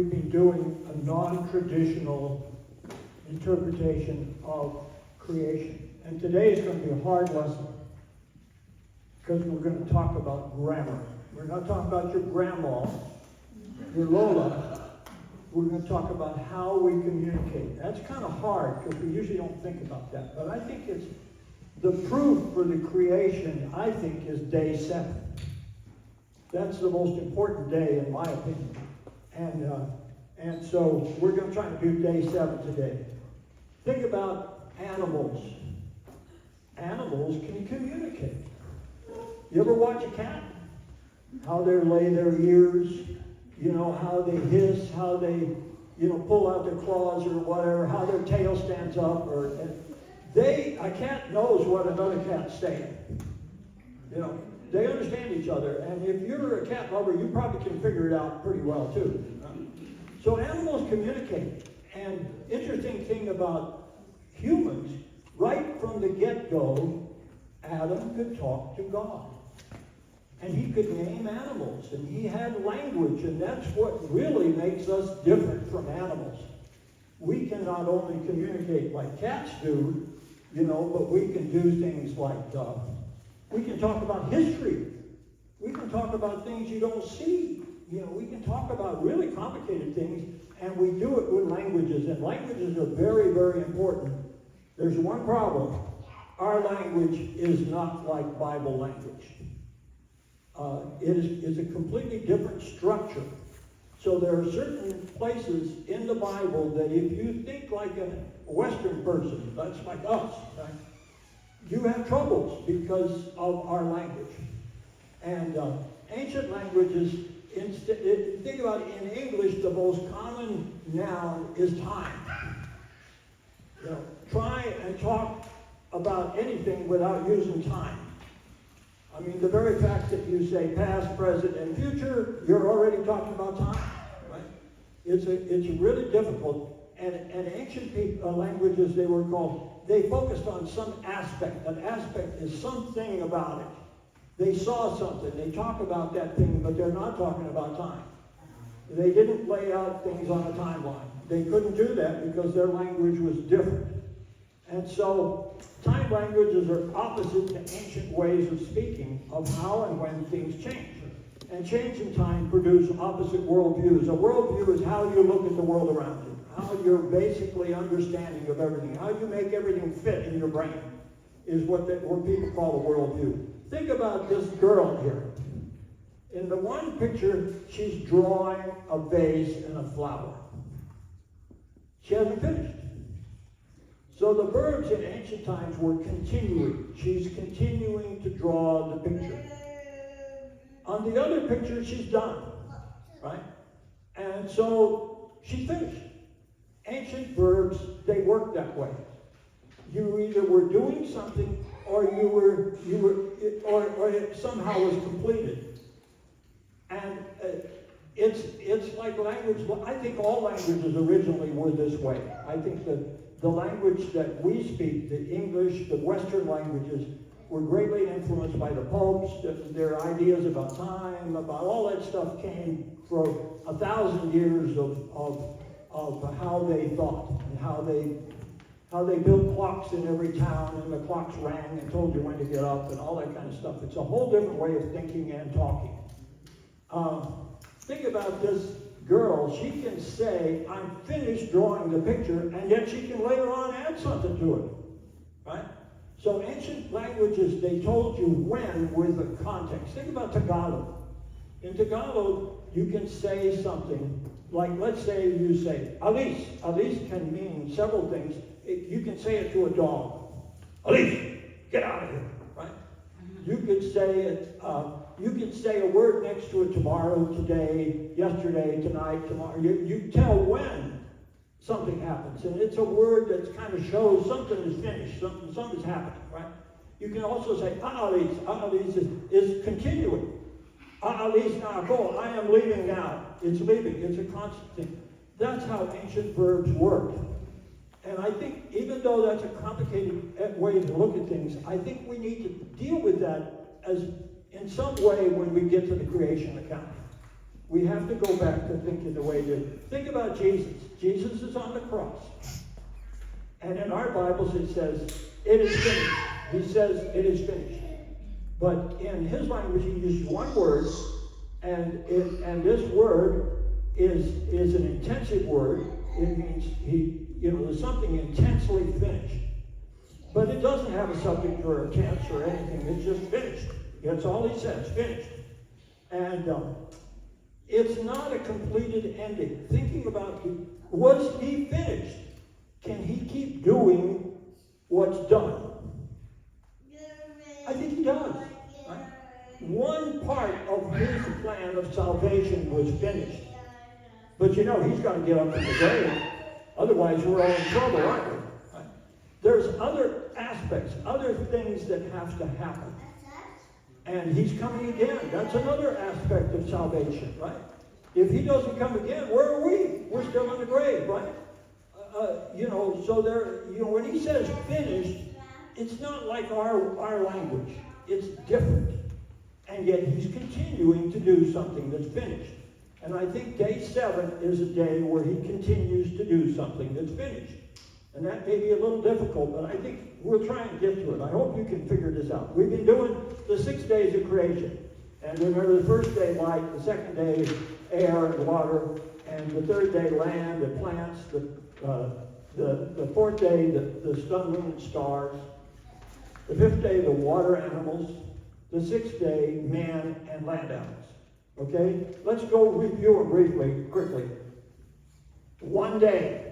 we've been doing a non-traditional interpretation of creation. And today is going to be a hard lesson because we're going to talk about grammar. We're not talking about your grandma, your Lola. We're going to talk about how we communicate. That's kind of hard because we usually don't think about that. But I think it's the proof for the creation, I think, is day 7. That's the most important day in my opinion. And so we're going to try to do day 7 today. Think about animals. Animals can communicate. You ever watch a cat? How they lay their ears, how they hiss, how they, pull out their claws or whatever, how their tail stands up, a cat knows what another cat's saying. They understand each other, and if you're a cat lover, you probably can figure it out pretty well too. So animals communicate, and interesting thing about humans, right from the get-go, Adam could talk to God. And he could name animals, and he had language, and that's what really makes us different from animals. We can not only communicate like cats do, but we can do things like, we can talk about history. We can talk about things you don't see. We can talk about really complicated things, and we do it with languages, and languages are very, very important. There's one problem. Our language is not like Bible language. It is a completely different structure. So there are certain places in the Bible that if you think like a Western person, that's like us, right? You have troubles because of our language. And ancient languages, think about it, in English, the most common noun is time. Try and talk about anything without using time. I mean, the very fact that you say past, present, and future, you're already talking about time, right? It's really difficult. And ancient languages, they focused on some aspect. An aspect is something about it. They saw something, they talk about that thing, but they're not talking about time. They didn't lay out things on a timeline. They couldn't do that because their language was different. And so, time languages are opposite to ancient ways of speaking of how and when things change. And change in time produce opposite worldviews. A worldview is how you look at the world around you, how you're basically understanding of everything, how you make everything fit in your brain is what people call a worldview. Think about this girl here. In the one picture, she's drawing a vase and a flower. She hasn't finished. So the verbs in ancient times were continuing. She's continuing to draw the picture. On the other picture, she's done, right? And so she's finished. Ancient verbs, they work that way. You either were doing something or or it somehow was completed. And it's like language. I think all languages originally were this way. I think that the language that we speak, the English, the Western languages, were greatly influenced by the popes. Their ideas about time, about all that stuff came from 1,000 years of how they thought and how they built clocks in every town, and the clocks rang and told you when to get up and all that kind of stuff. It's a whole different way of thinking and talking. Think about this girl. She can say, I'm finished drawing the picture, and yet she can later on add something to it, right? So ancient languages, they told you when with the context. Think about Tagalog. In Tagalog, you can say something, like let's say you say, Alis. Alis can mean several things. You can say it to a dog. Alis, get out of here, right? You could say it, you can say a word next to it tomorrow, today, yesterday, tonight, tomorrow. You tell when something happens. And it's a word that kind of shows something is finished, something's happening, right? You can also say, Aalis. Aalis is continuing. Aalis na ako. I am leaving now. It's leaving. It's a constant thing. That's how ancient verbs work. And I think even though that's a complicated way to look at things, I think we need to deal with that as in some way when we get to the creation account. we have to go back to thinking the way that, think about Jesus. Jesus is on the cross. And in our Bibles it says, it is finished. He says, it is finished. But in his language, he uses one word, and this word is an intensive word. It means there's something intensely finished. But it doesn't have a subject or a tense or anything. It's just finished. That's all he says, finished. And it's not a completed ending. Thinking about, was he finished? Can he keep doing what's done? I think he does. Right? One part of his plan of salvation was finished. But he's got to get up from the grave. Otherwise, we're all in trouble, aren't we? Right? There's other aspects, other things that have to happen. And he's coming again. That's another aspect of salvation, right? If he doesn't come again, where are we? We're still in the grave, right? So there, when he says finished, it's not like our language. It's different. And yet he's continuing to do something that's finished. And I think day 7 is a day where he continues to do something that's finished. And that may be a little difficult, but I think we'll try and get to it. I hope you can figure this out. We've been doing the 6 days of creation. And remember, the first day light, the second day air and water, and the third day land and plants, the fourth day the sun, moon, and stars, the fifth day the water animals, the sixth day man and land animals. Okay? Let's go review them briefly, quickly. One day.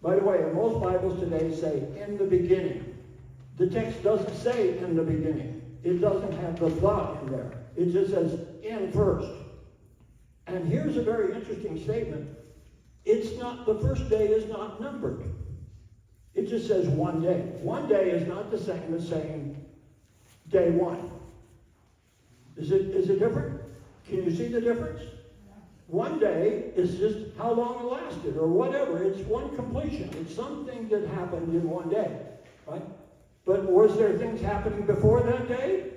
By the way, most Bibles today say, in the beginning. The text doesn't say in the beginning. It doesn't have the in there. It just says in first. And here's a very interesting statement. It's not, the first day is not numbered. It just says one day. One day is not the same as saying day 1. Is it different? Can you see the difference? One day is just how long it lasted or whatever. It's one completion. It's something that happened in one day, right? But was there things happening before that day?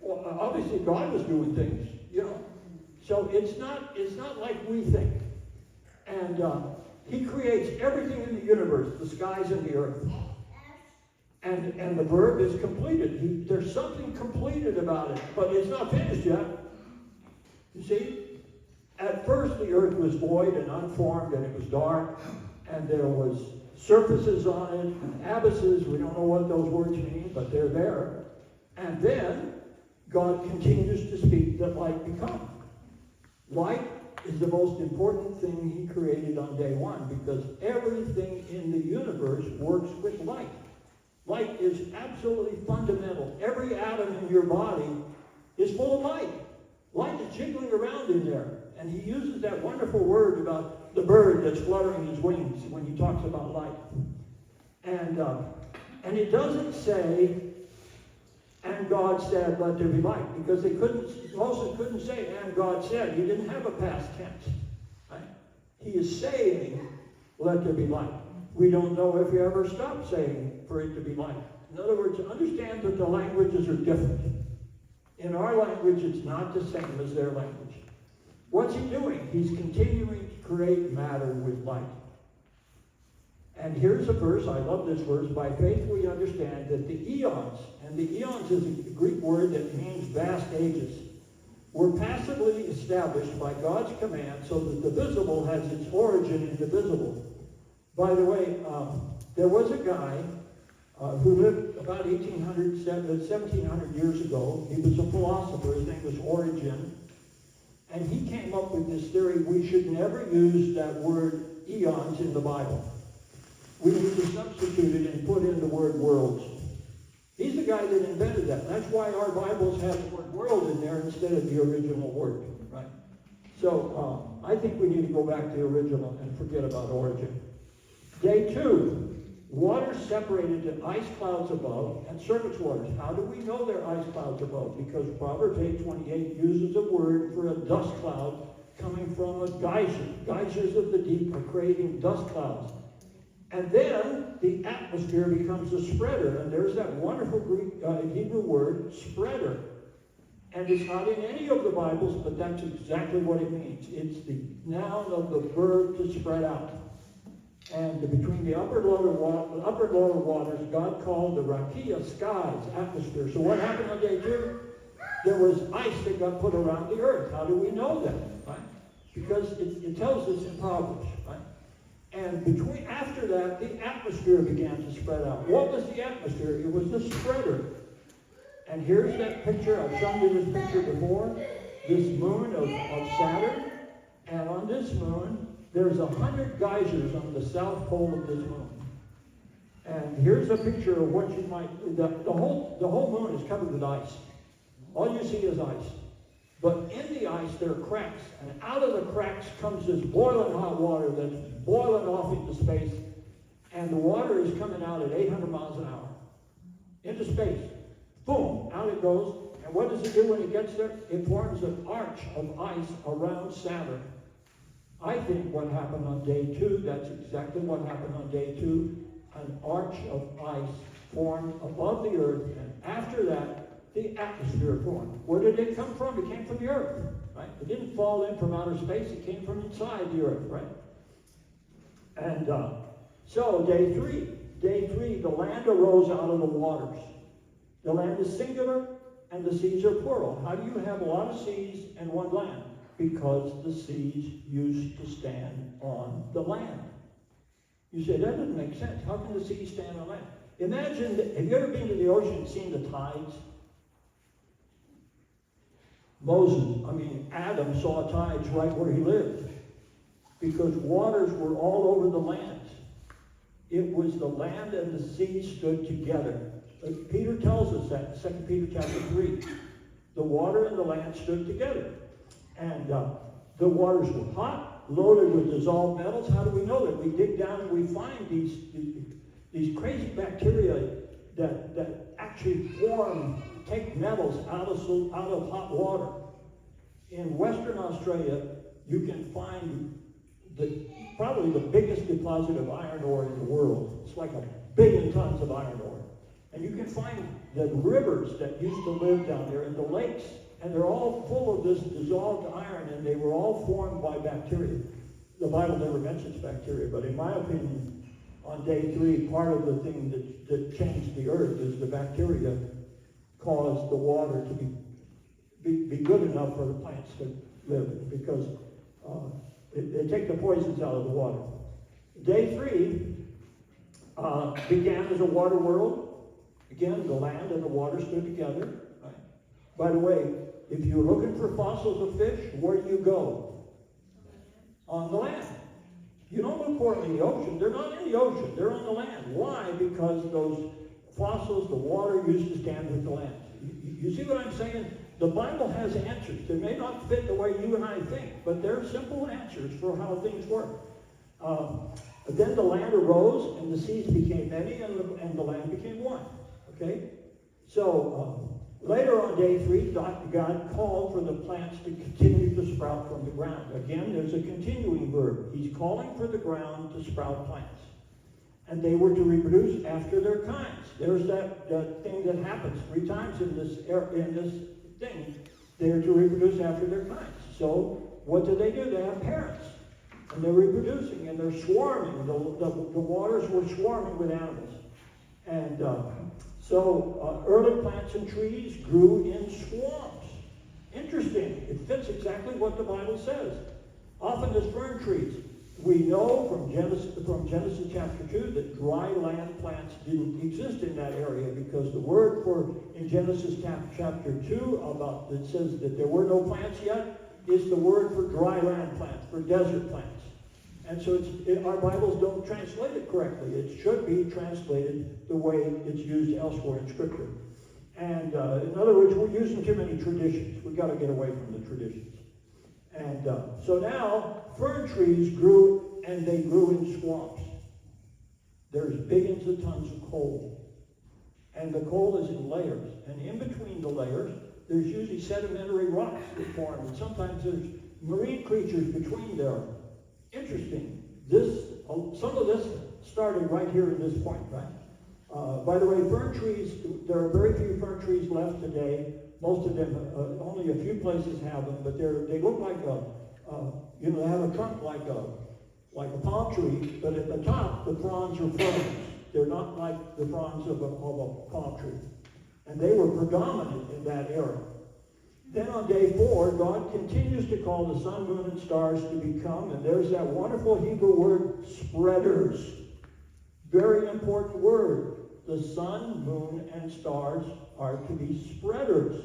Well, obviously God was doing things, So it's not like we think. And he creates everything in the universe, the skies and the earth. And the verb is completed. There's something completed about it, but it's not finished yet. You see? At first the earth was void and unformed, and it was dark, and there was surfaces on it, and abysses. We don't know what those words mean, but they're there. And then God continues to speak that light become. Light is the most important thing he created on day 1, because everything in the universe works with light. Light is absolutely fundamental. Every atom in your body is full of light. Light is jiggling around in there. And he uses that wonderful word about the bird that's fluttering his wings when he talks about light. And it doesn't say, and God said, let there be light, because Moses couldn't say, and God said. He didn't have a past tense. Right? He is saying, let there be light. We don't know if he ever stopped saying for it to be light. In other words, understand that the languages are different. In our language, it's not the same as their language. What's he doing? He's continuing to create matter with light. And here's a verse, I love this verse, by faith we understand that the eons, and the eons is a Greek word that means vast ages, were passively established by God's command so that the visible has its origin in the visible. By the way, there was a guy who lived about 1700 years ago. He was a philosopher. His name was Origen. And he came up with this theory: we should never use that word eons in the Bible. We need to substitute it and put in the word worlds. He's the guy that invented that. That's why our Bibles have the word world in there instead of the original word. Right? So I think we need to go back to the original and forget about Origen. Day 2, water separated to ice clouds above and surface waters. How do we know they're ice clouds above? Because Proverbs 8:28 uses a word for a dust cloud coming from a geyser. Geysers of the deep are creating dust clouds. And then the atmosphere becomes a spreader. And there's that wonderful Greek Hebrew word, spreader. And it's not in any of the Bibles, but that's exactly what it means. It's the noun of the verb to spread out. And between the upper and lower waters, God called the rakia, skies, atmosphere. So what happened on day 2? There was ice that got put around the earth. How do we know that? Right? Because it tells us in Proverbs. Right? And after that, the atmosphere began to spread out. What was the atmosphere? It was the spreader. And here's that picture. I've shown you this picture before. This moon of Saturn. And on this moon, there's 100 geysers on the south pole of this moon. And here's a picture of what you might... The whole moon is covered with ice. All you see is ice. But in the ice, there are cracks. And out of the cracks comes this boiling hot water that's boiling off into space. And the water is coming out at 800 miles an hour. Into space. Boom, out it goes. And what does it do when it gets there? It forms an arch of ice around Saturn. I think what happened on day 2, that's exactly what happened on day 2. An arch of ice formed above the earth, and after that, the atmosphere formed. Where did it come from? It came from the earth, right? It didn't fall in from outer space, it came from inside the earth, right? And so day 3, the land arose out of the waters. The land is singular, and the seas are plural. How do you have a lot of seas and one land? Because the seas used to stand on the land. You say, that doesn't make sense. How can the seas stand on land? Imagine, have you ever been to the ocean and seen the tides? Adam saw tides right where he lived. Because waters were all over the land. It was the land and the sea stood together. Peter tells us that in 2 Peter chapter 3. The water and the land stood together. And the waters were hot, loaded with dissolved metals. How do we know that? We dig down and we find these crazy bacteria that actually take metals out of hot water. In Western Australia, you can find probably the biggest deposit of iron ore in the world. It's like 1 billion tons of iron ore. And you can find the rivers that used to live down there and the lakes. And they're all full of this dissolved iron, and they were all formed by bacteria. The Bible never mentions bacteria, but in my opinion, on day 3, part of the thing that changed the earth is the bacteria caused the water to be good enough for the plants to live, because they take the poisons out of the water. Day 3 began as a water world. Again, the land and the water stood together. Right? By the way, if you're looking for fossils of fish, where do you go? On the land. You don't look for them in the ocean. They're not in the ocean. They're on the land. Why? Because those fossils, the water used to stand with the land. You see what I'm saying? The Bible has answers. They may not fit the way you and I think, but they're simple answers for how things work. Then the land arose, and the seas became many, and the land became one. Okay? So, later on day 3, God called for the plants to continue to sprout from the ground. Again, there's a continuing verb. He's calling for the ground to sprout plants. And they were to reproduce after their kinds. There's that thing that happens 3 times in this thing. They're to reproduce after their kinds. So, what do? They have parents. And they're reproducing, and they're swarming. The waters were swarming with animals. And so early plants and trees grew in swamps. Interesting. It fits exactly what the Bible says. Often as fern trees. We know from Genesis chapter 2 that dry land plants didn't exist in that area, because the word in Genesis chapter 2 that says that there were no plants yet is the word for dry land plants, for desert plants. And so our Bibles don't translate it correctly. It should be translated the way it's used elsewhere in Scripture. And in other words, we're using too many traditions. We've got to get away from the traditions. And so now, fern trees grew, and they grew in swamps. There's billions of tons of coal. And the coal is in layers. And in between the layers, there's usually sedimentary rocks that form. And sometimes there's marine creatures between there. Interesting. Some of this started right here at this point, right? By the way, fern trees, There are very few fir trees left today. Most of them, only a few places have them, but they look like they have a trunk like a palm tree, but at the top, the fronds are fronds. They're not like the fronds of a palm tree. And they were predominant in that era. Then on day 4, God continues to call the sun, moon, and stars to become, and there's that wonderful Hebrew word, spreaders. Very important word. The sun, moon, and stars are to be spreaders.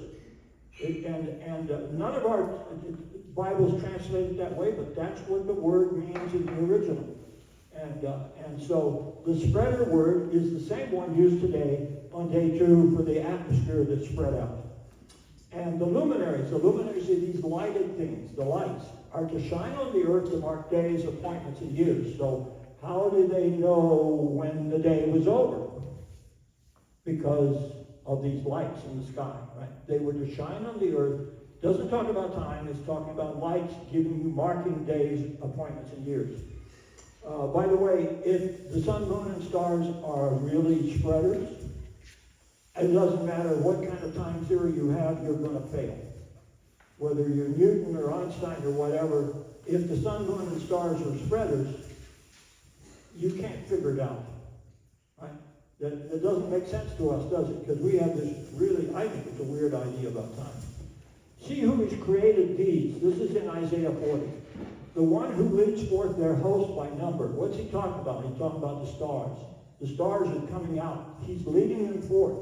And none of our Bibles translate it that way, but that's what the word means in the original. And so the spreader word is the same one used today on day 2 for the atmosphere that's spread out. And the luminaries are these lighted things, the lights, are to shine on the earth to mark days, appointments, and years. So how did they know when the day was over? Because of these lights in the sky, right? They were to shine on the earth. Doesn't talk about time, it's talking about lights giving you marking days, appointments, and years. By the way, if the sun, moon, and stars are really spreaders, it doesn't matter what kind of time theory you have, you're going to fail. Whether you're Newton or Einstein or whatever, if the sun, moon, and stars are spreaders, you can't figure it out. Right? That doesn't make sense to us, does it? Because we have this really, I think it's a weird idea about time. See who has created these. This is in Isaiah 40. The one who leads forth their host by number. What's he talking about? He's talking about the stars. The stars are coming out. He's leading them forth.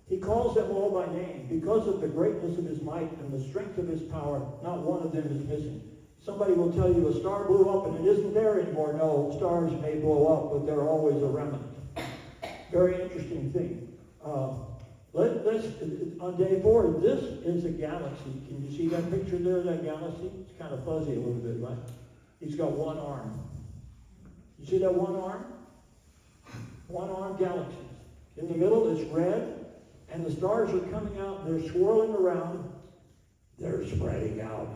He calls them all by name. Because of the greatness of his might and the strength of his power, not one of them is missing. Somebody will tell you a star blew up and it isn't there anymore. No, stars may blow up, but they're always a remnant. Very interesting thing. Let's on day 4, this is a galaxy. Can you see that picture there, that galaxy? It's kind of fuzzy a little bit, right? He's got one arm. You see that one arm? One-armed galaxies. In the middle, it's red, and the stars are coming out. They're swirling around. They're spreading out.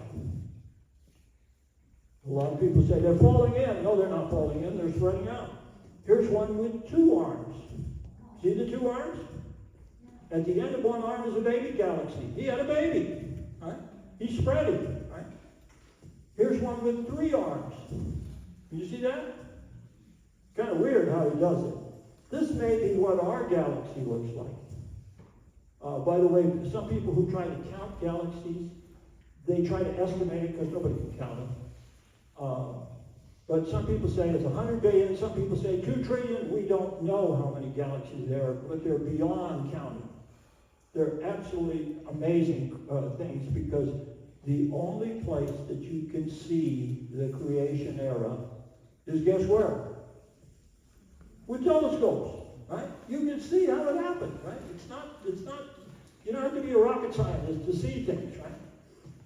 A lot of people say they're falling in. No, they're not falling in. They're spreading out. Here's one with 2 arms. See the 2 arms? At the end of one arm is a baby galaxy. He had a baby. Right? He's spreading. Right? Here's one with 3 arms. Can you see that? Kind of weird how he does it. This may be what our galaxy looks like. By the way, some people who try to count galaxies, they try to estimate it because nobody can count them. But some people say it's 100 billion, some people say 2 trillion. We don't know how many galaxies there are, but they're beyond counting. They're absolutely amazing things, because the only place that you can see the creation era is, guess where? With telescopes, right? You can see how it happened, right? It's not, you don't have to be a rocket scientist to see things, right?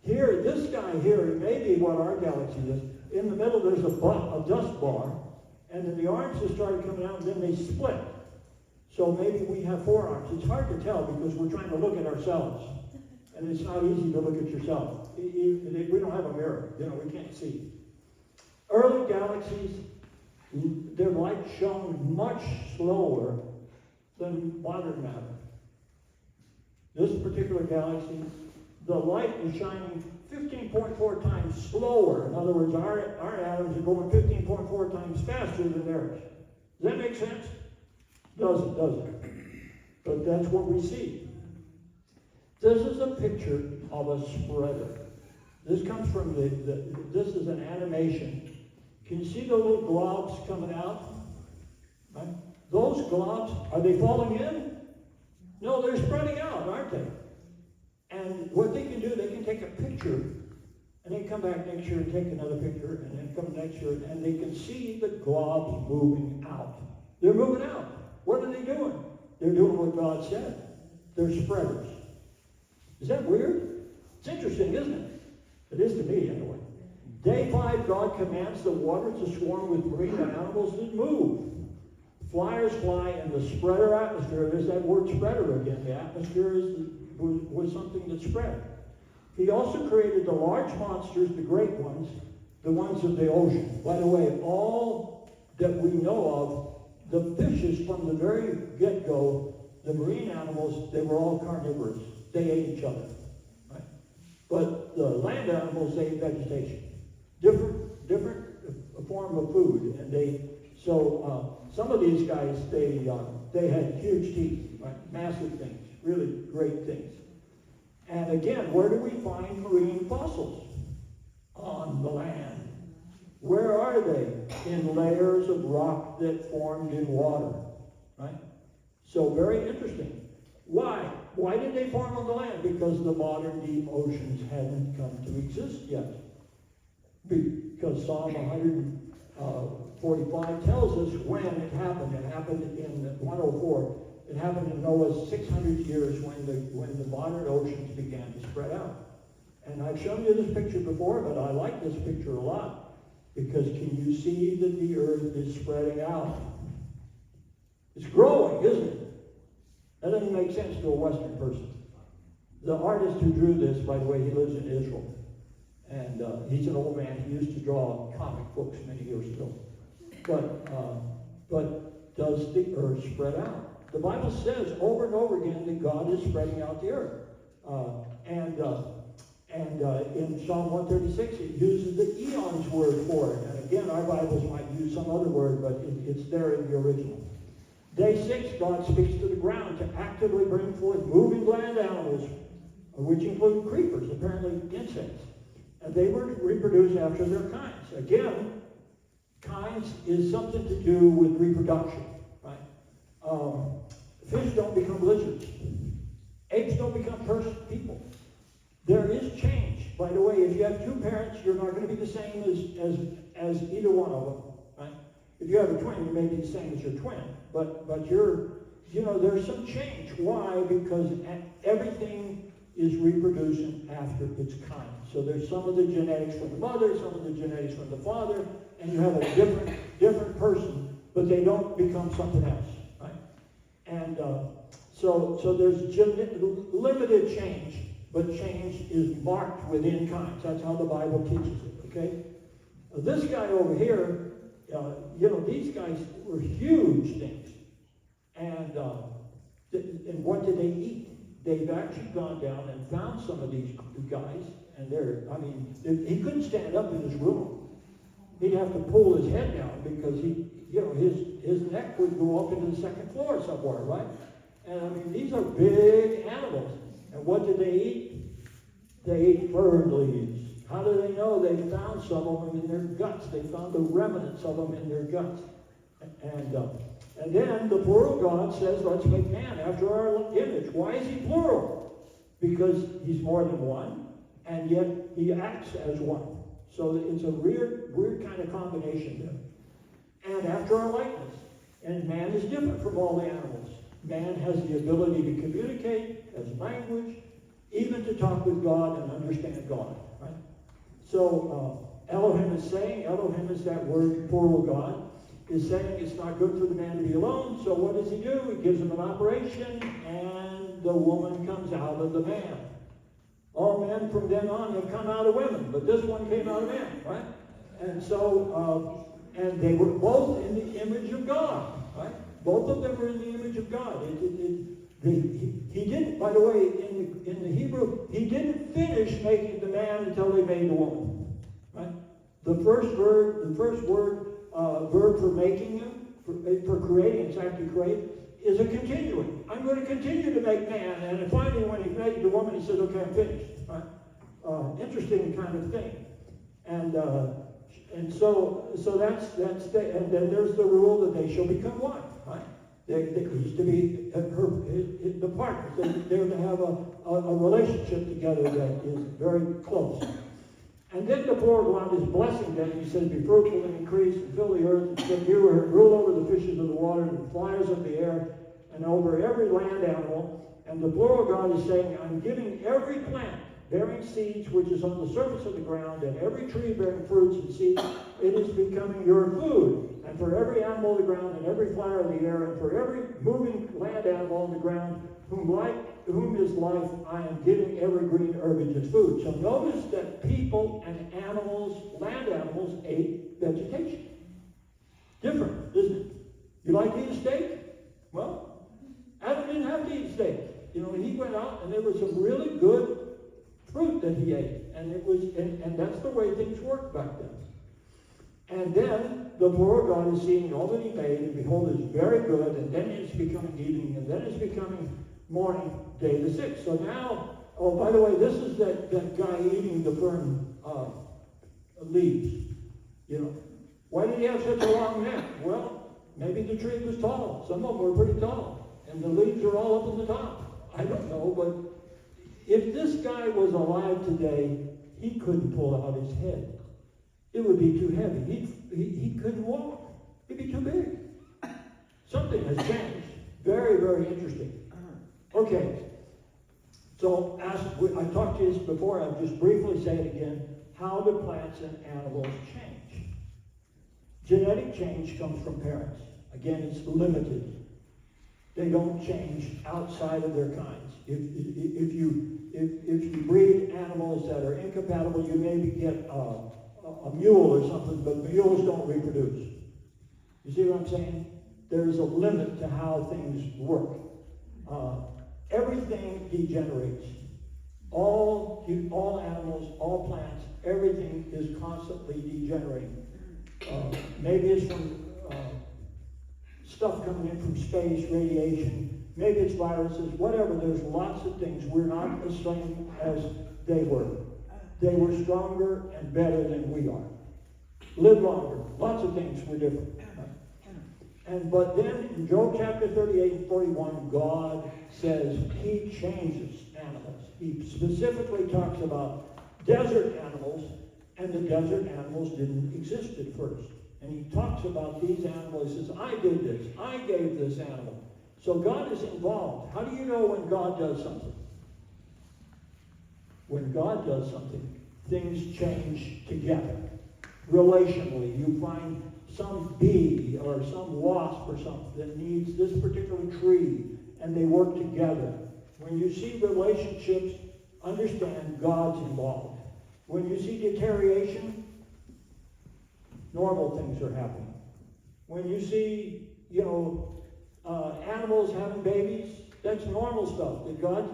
Here, this guy here, it may be what our galaxy is. In the middle, there's a dust bar, and then the arms just started coming out, and then they split. So maybe we have 4 arms. It's hard to tell because we're trying to look at ourselves, and it's not easy to look at yourself. We don't have a mirror, we can't see. Early galaxies, their light shone much slower than modern matter. This particular galaxy, the light is shining 15.4 times slower. In other words, our atoms are going 15.4 times faster than theirs. Does that make sense? Doesn't. But that's what we see. This is a picture of a spreader. This comes from this is an animation. Can you see the little globs coming out? Right? Those globs, are they falling in? No, they're spreading out, aren't they? And what they can do, they can take a picture and then come back next year and take another picture and then come next year, and they can see the globs moving out. They're moving out. What are they doing? They're doing what God said. They're spreaders. Is that weird? It's interesting, isn't it? It is to me, anyway. Day 5, God commands the water to swarm with marine animals that move. Flyers fly in the spreader atmosphere. There's that word spreader again. The atmosphere was something that spread. He also created the large monsters, the great ones, the ones of the ocean. By the way, all that we know of, the fishes from the very get-go the marine animals, they were all carnivorous. They ate each other. Right? But the land animals, they ate vegetation. Different form of food. And some of these guys, they had huge teeth, right? Massive things, really great things. And again, where do we find marine fossils? On the land. Where are they? In layers of rock that formed in water, right? So very interesting. Why? Why did they form on the land? Because the modern deep oceans hadn't come to exist yet. Because Psalm 145 tells us when it happened. It happened in 104. It happened in Noah's 600 years when the modern oceans began to spread out. And I've shown you this picture before, but I like this picture a lot. Because can you see that the earth is spreading out? It's growing, isn't it? That doesn't make sense to a Western person. The artist who drew this, by the way, he lives in Israel. And he's an old man. He used to draw comic books many years ago. But does the earth spread out? The Bible says over and over again that God is spreading out the earth. And in Psalm 136, it uses the eons word for it. And again, our Bibles might use some other word, but it's there in the original. Day 6, God speaks to the ground to actively bring forth moving land animals, which include creepers, apparently insects. And they were to reproduce after their kinds. Again, kinds is something to do with reproduction, right? Fish don't become lizards. Apes don't become people. There is change. By the way, if you have two parents, you're not going to be the same as either one of them, right? If you have a twin, you may be the same as your twin. But there's some change. Why? Because everything is reproducing after its kind. So there's some of the genetics from the mother, some of the genetics from the father, and you have a different person, but they don't become something else, right? And so there's limited change, but change is marked within kinds. That's how the Bible teaches it, okay? This guy over here, these guys were huge things. And what did they eat? They've actually gone down and found some of these guys, and he couldn't stand up in his room. He'd have to pull his head down because his neck would go up into the second floor somewhere, right? And these are big animals. And what did they eat? They ate fern leaves. How do they know? They found some of them in their guts. They found the remnants of them in their guts. And then the plural God says, let's make man after our image. Why is he plural? Because he's more than one, and yet he acts as one. So it's a weird kind of combination there. And after our likeness. And man is different from all the animals. Man has the ability to communicate, has language, even to talk with God and understand God. Right? So Elohim is that word, plural God, is saying it's not good for the man to be alone. So what does he do? He gives him an operation, and the woman comes out of the man. All men from then on have come out of women, but this one came out of man, right? And so, and they were both in the image of God, right? Both of them were in the image of God. He didn't, by the way, in the Hebrew, he didn't finish making the man until he made the woman, right? The first word verb for making him, for creating, it's actually create, is a continuing. I'm going to continue to make man, and finally when he made the woman, he says, okay, I'm finished. Right? Interesting kind of thing. And so that's and then there's the rule that they shall become one. Right? They used to be the partners. They're to have a relationship together that is very close. And then the plural God is blessing them. He says, be fruitful and increase and fill the earth. And said, you rule over the fishes of the water and the flyers of the air and over every land animal. And the plural God is saying, I'm giving every plant bearing seeds which is on the surface of the ground, and every tree bearing fruits and seeds, it is becoming your food. And for every animal of the ground and every flower of the air, and for every moving land animal on the ground, whom is life, I am giving every green herbage as food. So notice that people and animals, land animals, ate vegetation. Different, isn't it? You like to eat a steak? Well, Adam didn't have to eat steak. You know, he went out and there was some really good fruit that he ate. And it was, and that's the way things worked back then. And then the Lord God is seeing all that he made, and behold, it is very good, and then it's becoming evening, and then it's becoming morning, day the 6th. So now, oh, by the way, this is that guy eating the fern leaves. You know, why did he have such a long neck? Well, maybe the tree was tall. Some of them were pretty tall, and the leaves are all up in the top. I don't know, but if this guy was alive today, he couldn't pull out his head. It would be too heavy. He couldn't walk. He'd be too big. Something has changed. Very, very interesting. Okay. So, I talked to you this before. I'll just briefly say it again. How do plants and animals change? Genetic change comes from parents. Again, it's limited. They don't change outside of their kinds. If you breed animals that are incompatible, you maybe get a mule or something, but mules don't reproduce. You see what I'm saying? There's a limit to how things work. Everything degenerates. All animals, all plants, everything is constantly degenerating. Maybe it's from stuff coming in from space, radiation, maybe it's viruses, whatever. There's lots of things. We're not the same as they were. They were stronger and better than we are. Live longer. Lots of things were different. But then in Job chapter 38 and 41, God says he changes animals. He specifically talks about desert animals, and the desert animals didn't exist at first. And he talks about these animals. He says, I did this. I gave this animal. So God is involved. How do you know when God does something? When God does something, things change together. Relationally, you find some bee or some wasp or something that needs this particular tree, and they work together. When you see relationships, understand God's involved. When you see deterioration, normal things are happening. When you see, animals having babies, that's normal stuff that God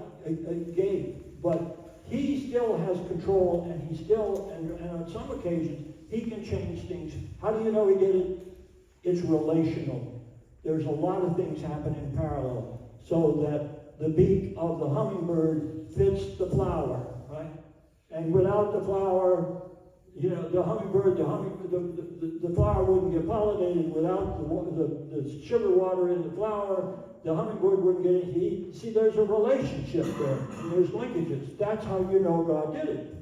gave. But he still has control, and he still, and on some occasions, he can change things. How do you know he did it? It's relational. There's a lot of things happen in parallel, so that the beak of the hummingbird fits the flower, right? And without the flower, the hummingbird, the flower wouldn't get pollinated. Without the sugar water in the flower, the hummingbird wouldn't get anything to eat. See, there's a relationship there, and there's linkages. That's how you know God did it.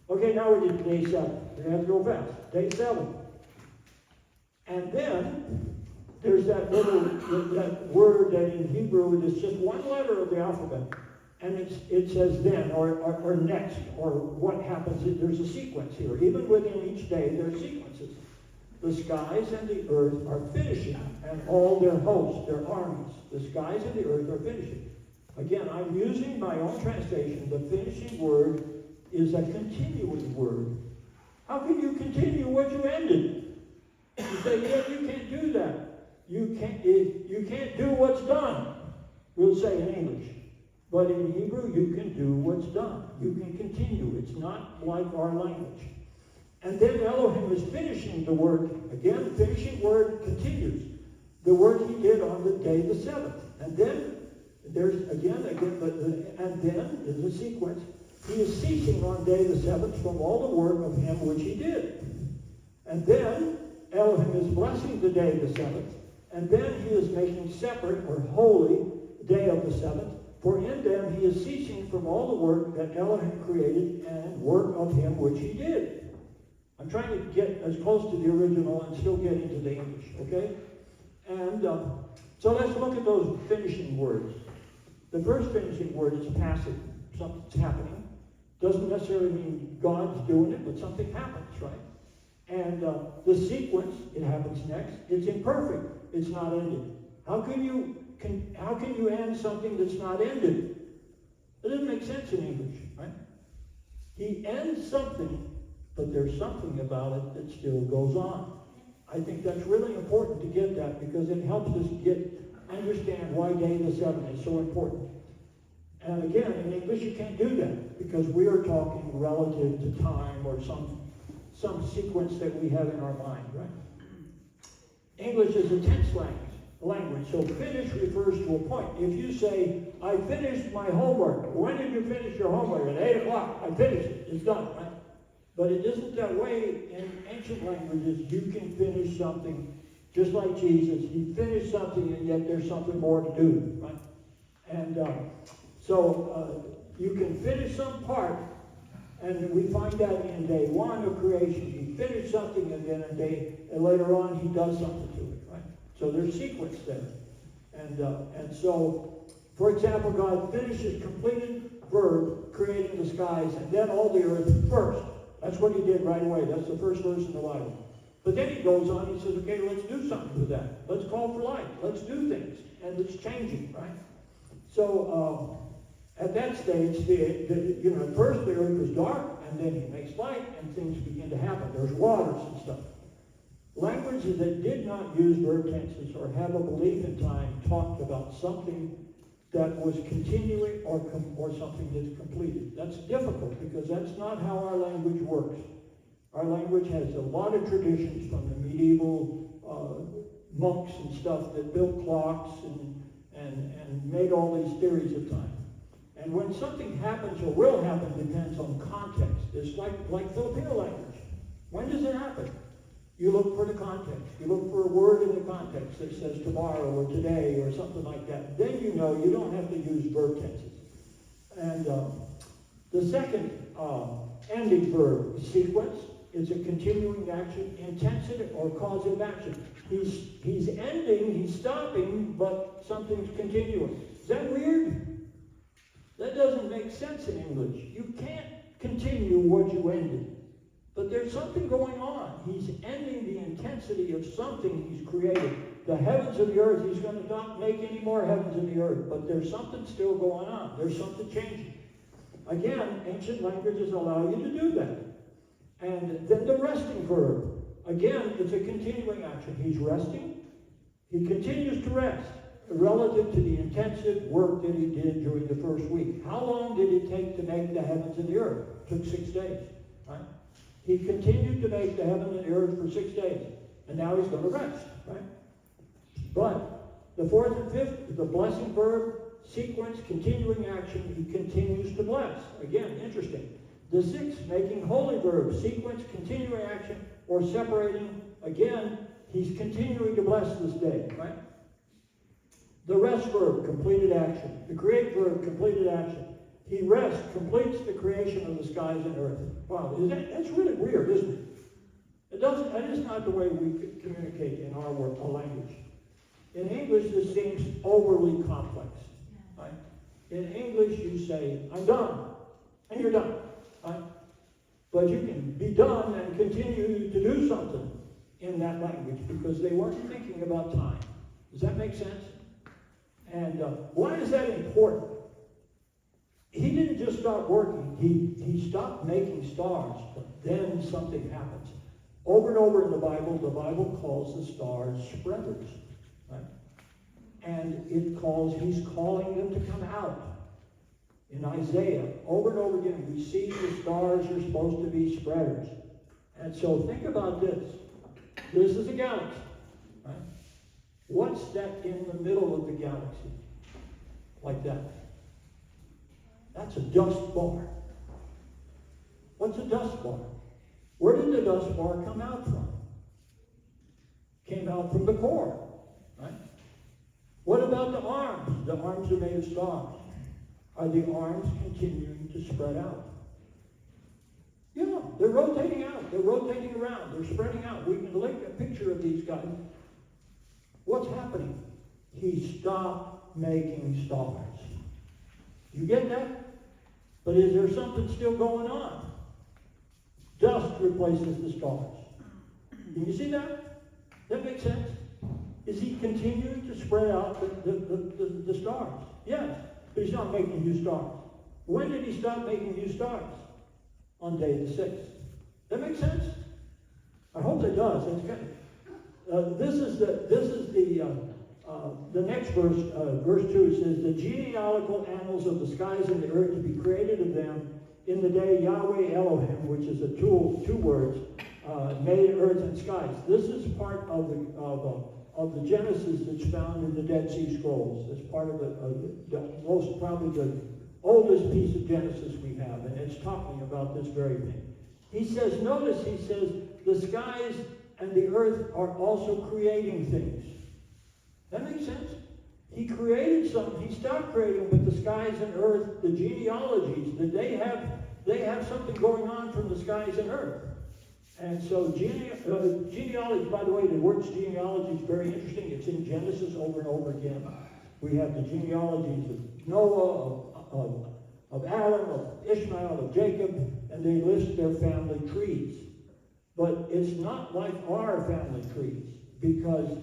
Okay, now we get to day 7. We have to go fast. Day 7. And then there's that word that in Hebrew is just one letter of the alphabet. And it says then, or next, or what happens. There's a sequence here. Even within each day, there are sequences. The skies and the earth are finishing, and all their hosts, their armies. The skies and the earth are finishing. Again, I'm using my own translation. The finishing word is a continuing word. How can you continue what you ended? You say, you can't do that. You can't do what's done. We'll say in English. But in Hebrew, you can do what's done. You can continue. It's not like our language. And then Elohim is finishing the work. Again, the finishing word continues. The work he did on the day the 7th. And then there's and then there's a sequence. He is ceasing on day the 7th from all the work of him which he did. And then Elohim is blessing the day the 7th. And then he is making separate or holy day of the 7th. For in them he is ceasing from all the work that Elohim created and work of him which he did. I'm trying to get as close to the original and still get into the English, okay? And so let's look at those finishing words. The first finishing word is passive. Something's happening. Doesn't necessarily mean God's doing it, but something happens, right? And the sequence, it happens next. It's imperfect. It's not ended. How can you end something that's not ended? It doesn't make sense in English, right? He ends something, but there's something about it that still goes on. I think that's really important to get that, because it helps us get understand why day the 7 is so important. And again, in English you can't do that because we are talking relative to time or some sequence that we have in our mind, right? English is a tense language, so finish refers to a point. If you say, I finished my homework, when did you finish your homework? At 8 o'clock, I finished it, it's done, right? But it isn't that way in ancient languages. You can finish something just like Jesus. He finished something and yet there's something more to do, right? And so you can finish some part, and we find that in day 1 of creation. He finished something, and then and later on he does something to it, right? So there's sequence there. And so, for example, God finishes completed verb, creating the skies, and then all the earth first. That's what he did right away. That's the first verse in the Bible. But then he goes on, he says, okay, let's do something with that. Let's call for light. Let's do things. And it's changing, right? So, at that stage, at first the earth was dark, and then he makes light, and things begin to happen. There's waters and stuff. Languages that did not use verb tenses or have a belief in time talked about something that was continuing or something that's completed. That's difficult because that's not how our language works. Our language has a lot of traditions from the medieval monks and stuff that built clocks and made all these theories of time. And when something happens or will happen depends on context. It's like Filipino language. When does it happen? You look for the context. You look for a word in the context that says tomorrow or today or something like that. Then you know you don't have to use verb tenses. And the second ending verb, sequence, is a continuing action, intensive or causative action. He's ending, he's stopping, but something's continuing. Is that weird? That doesn't make sense in English. You can't continue what you ended. But there's something going on. He's ending the intensity of something he's created. The heavens and the earth, he's going to not make any more heavens and the earth. But there's something still going on. There's something changing. Again, ancient languages allow you to do that. And then the resting verb. Again, it's a continuing action. He's resting. He continues to rest relative to the intensive work that he did during the first week. How long did it take to make the heavens and the earth? It took 6 days, right? He continued to make the heaven and the earth for 6 days. And now he's going to rest, right? But the fourth and fifth, the blessing verb, sequence, continuing action, he continues to bless. Again, interesting. The sixth, making holy verb, sequence, continuing action, or separating. Again, he's continuing to bless this day, right? The rest verb, completed action. The create verb, completed action. He rests, completes the creation of the skies and earth. Wow, that's really weird, isn't it? That is not the way we communicate in our language. In English, this seems overly complex. Right? In English, you say, I'm done, and you're done. Right? But you can be done and continue to do something in that language because they weren't thinking about time. Does that make sense? And why is that important? He didn't just stop working. He stopped making stars, but then something happens. Over and over in the Bible calls the stars spreaders. Right? And he's calling them to come out. In Isaiah, over and over again, we see the stars are supposed to be spreaders. And so think about this. This is a galaxy. Right? What's that in the middle of the galaxy? Like that. That's a dust bar. What's a dust bar? Where did the dust bar come out from? Came out from the core, right? What about the arms? The arms are made of stars. Are the arms continuing to spread out? Yeah, they're rotating out. They're rotating around. They're spreading out. We can look at a picture of these guys. What's happening? He stopped making stars. You get that? But is there something still going on? Dust replaces the stars. Can you see that? That makes sense? Is he continuing to spread out the stars? Yes, but he's not making new stars. When did he stop making new stars? On day the 6th. That makes sense? I hope it does. It's good. This is the The next verse, verse 2, says, the genealogical annals of the skies and the earth to be created of them in the day Yahweh Elohim, which is two words, made earth and skies. This is part of the Genesis that's found in the Dead Sea Scrolls. It's part of probably the oldest piece of Genesis we have, and it's talking about this very thing. He says, notice, he says, the skies and the earth are also creating things. That makes sense? He created something. He stopped creating, but the skies and earth, the genealogies, that they have something going on from the skies and earth. And so genealogy, by the way, the word genealogy is very interesting. It's in Genesis over and over again. We have the genealogies of Noah, of Adam, of Ishmael, of Jacob, and they list their family trees. But it's not like our family trees, because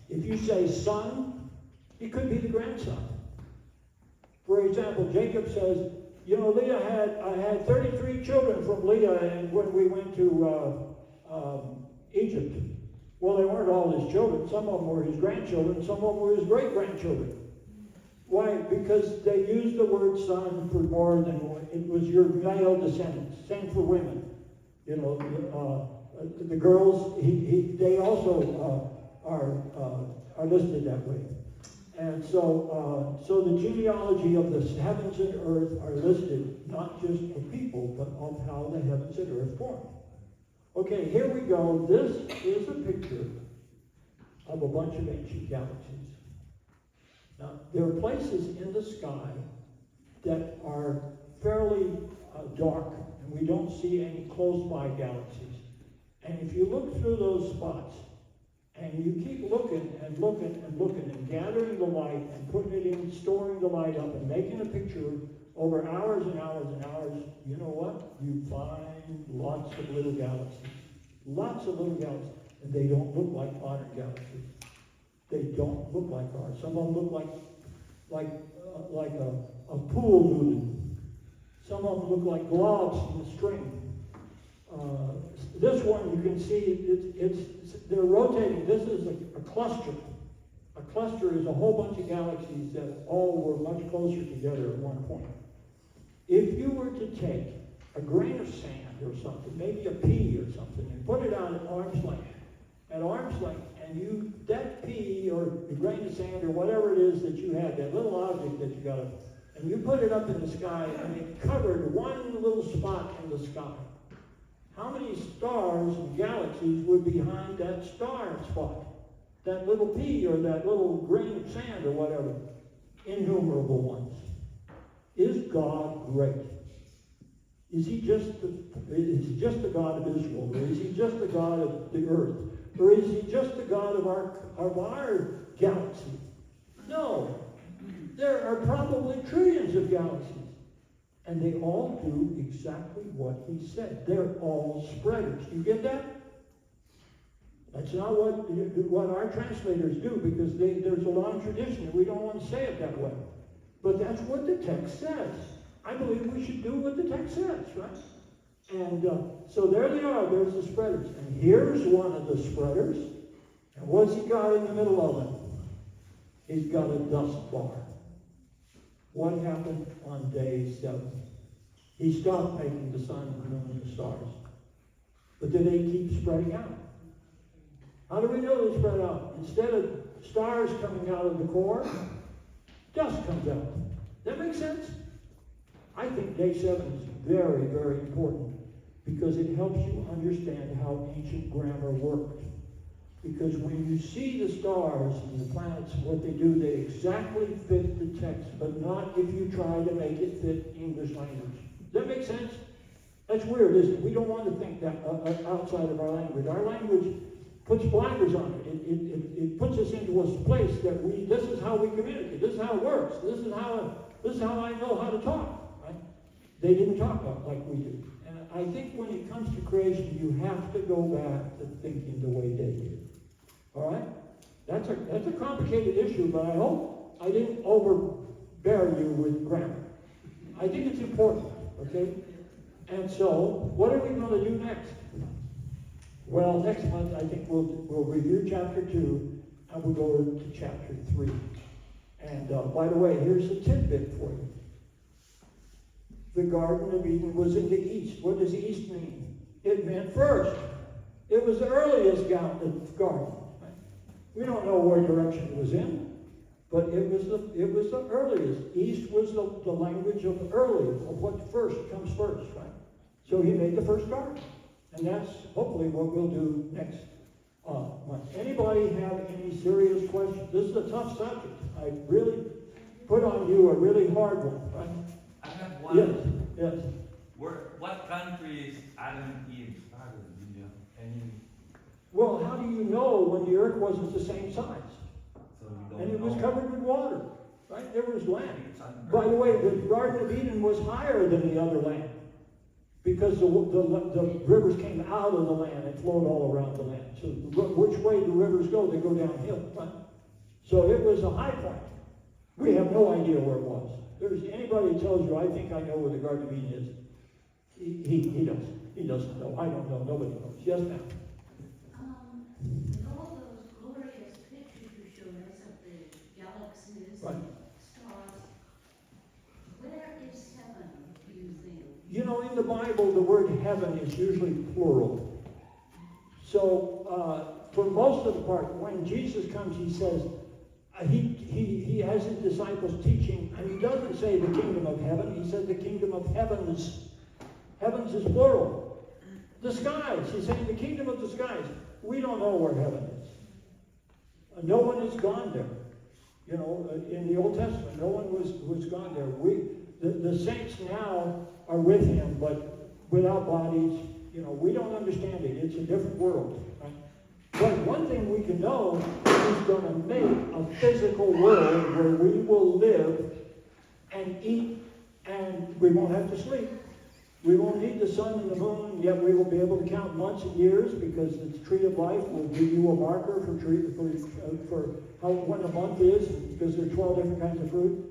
if you say son, it could be the grandson. For example, Jacob says, you know, I had 33 children from Leah and when we went to Egypt. Well, they weren't all his children. Some of them were his grandchildren. Some of them were his great-grandchildren. Why? Because they used the word son for more than one. It was your male descendants. Same for women. You know, the girls, they also are listed that way. And so the genealogy of the heavens and earth are listed, not just of people, but of how the heavens and earth formed. Okay, here we go. This is a picture of a bunch of ancient galaxies. Now, there are places in the sky that are fairly dark, and we don't see any close-by galaxies. And if you look through those spots, and you keep looking and looking and looking and gathering the light and putting it in, storing the light up and making a picture over hours and hours and hours, you know what? You find lots of little galaxies. Lots of little galaxies. And they don't look like modern galaxies. They don't look like ours. Some of them look like a pool noodle. Some of them look like globs in a string. This one, you can see, they're rotating. This is a cluster. A cluster is a whole bunch of galaxies that all were much closer together at one point. If you were to take a grain of sand or something, maybe a pea or something, and put it out at arm's length, and that pea or a grain of sand or whatever it is that you had, that little object that you got, and you put it up in the sky, and it covered one little spot in the sky. How many stars and galaxies were behind that star spot? That little pea or that little grain of sand or whatever? Innumerable ones. Is God great? Is he just the God of Israel? Or is he just the God of the earth? Or is he just the God of our galaxy? No. There are probably trillions of galaxies. And they all do exactly what he said. They're all spreaders. You get that? That's not what our translators do, because there's a long tradition, and we don't want to say it that way. But that's what the text says. I believe we should do what the text says, right? And so there they are. There's the spreaders. And here's one of the spreaders. And what's he got in the middle of it? He's got a dust bar. What happened on day 7? He stopped making the sun, the moon, and the stars. But did they keep spreading out? How do we know they spread out? Instead of stars coming out of the core, dust comes out. That makes sense? I think day 7 is very, very important because it helps you understand how ancient grammar worked. Because when you see the stars and the planets and what they do, they exactly fit the text, but not if you try to make it fit English language. Does that make sense? That's weird, isn't it? We don't want to think that outside of our language. Our language puts blinders on it. It puts us into a place that this is how we communicate. This is how it works. This is how I know how to talk. Right? They didn't talk like we do. And I think when it comes to creation, you have to go back to thinking the way they did. All right? That's a complicated issue, but I hope I didn't overbear you with grammar. I think it's important, okay? And so, what are we going to do next? Well, next month, I think we'll review chapter 2, And we'll go to chapter 3. And by the way, here's a tidbit for you. The Garden of Eden was in the east. What does east mean? It meant first. It was the earliest garden. Right? We don't know what direction it was in, but it was the earliest. East was the language of early, of what first comes first, right? So he made the first garden. And that's hopefully what we'll do next month. Anybody have any serious questions? This is a tough subject. I really put on you a really hard one, right? I have one. Yes. What country is Adam and Eve started? Do you know? Well, how do you know when the earth wasn't the same size? So we don't And it know. was covered with water, right? There was land. By the way, the Garden of Eden was higher than the other land because the rivers came out of the land and flowed all around the land. So which way the rivers go, they go downhill, right? So it was a high point. We have no idea where it was. There's anybody who tells you, I think I know where the Garden of Eden is. He doesn't. He doesn't know. I don't know. Nobody knows. Yes, ma'am. With all those glorious pictures you showed us of the galaxies Right. and stars, where is heaven, do you think? You know, in the Bible, the word heaven is usually plural. So, for most of the part, when Jesus comes, he says, he has his disciples teaching, and he doesn't say the kingdom of heaven, he says the kingdom of heavens. Heavens is plural. The skies, he's saying the kingdom of the skies. We don't know where heaven is. No one has gone there. You know, in the Old Testament, no one was gone there. The saints now are with him, but without bodies. You know, we don't understand it. It's a different world. Right? But one thing we can know, he's going to make a physical world where we will live and eat, and we won't have to sleep. We won't need the sun and the moon, yet we will be able to count months and years because the tree of life will give you a marker for how when a month is, because there are 12 different kinds of fruit.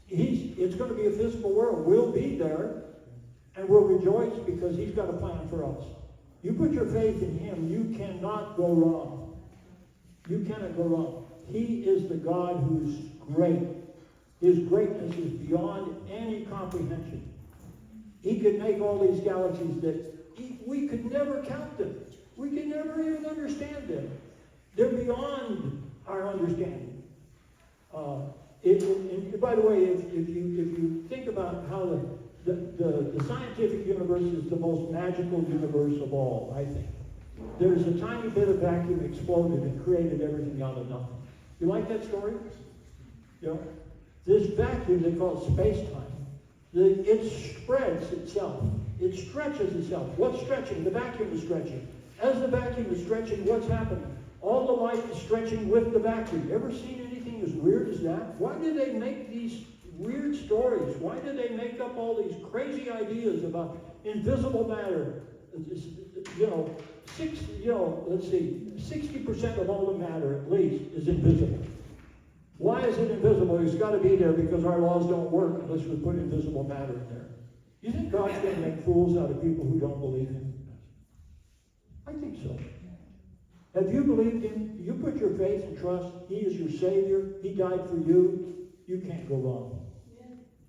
It's going to be a physical world. We'll be there, and we'll rejoice because he's got a plan for us. You put your faith in him, you cannot go wrong. You cannot go wrong. He is the God who's great. His greatness is beyond any comprehension. He could make all these galaxies that we could never count them. We could never even understand them. They're beyond our understanding. By the way, if you think about how the scientific universe is the most magical universe of all, I think. There's a tiny bit of vacuum exploded and created everything out of nothing. You like that story? You know, this vacuum they call it space-time. It spreads itself. It stretches itself. What's stretching? The vacuum is stretching. As the vacuum is stretching, what's happening? All the light is stretching with the vacuum. Ever seen anything as weird as that? Why do they make these weird stories? Why do they make up all these crazy ideas about invisible matter? Let's see, 60% of all the matter, at least, is invisible. Why is it invisible? It's got to be there because our laws don't work unless we put invisible matter in there. You think God's going to make fools out of people who don't believe him? I think so. Have you believed him? You put your faith and trust. He is your Savior. He died for you. You can't go wrong.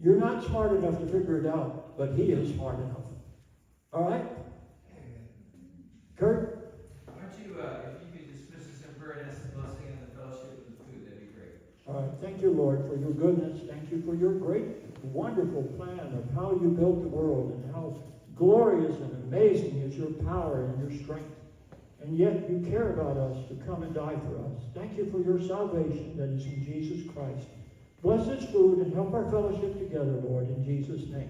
You're not smart enough to figure it out, but he is smart enough. All right? Kurt? Aren't you, if you could dismiss us in prayer and ask the blessing and the fellowship of the food, that'd be great. All right. Thank you, Lord, for your goodness. Thank you for your great, wonderful plan of how you built the world and how glorious and amazing is your power and your strength. And yet you care about us to come and die for us. Thank you for your salvation that is in Jesus Christ. Bless this food and help our fellowship together, Lord, in Jesus' name.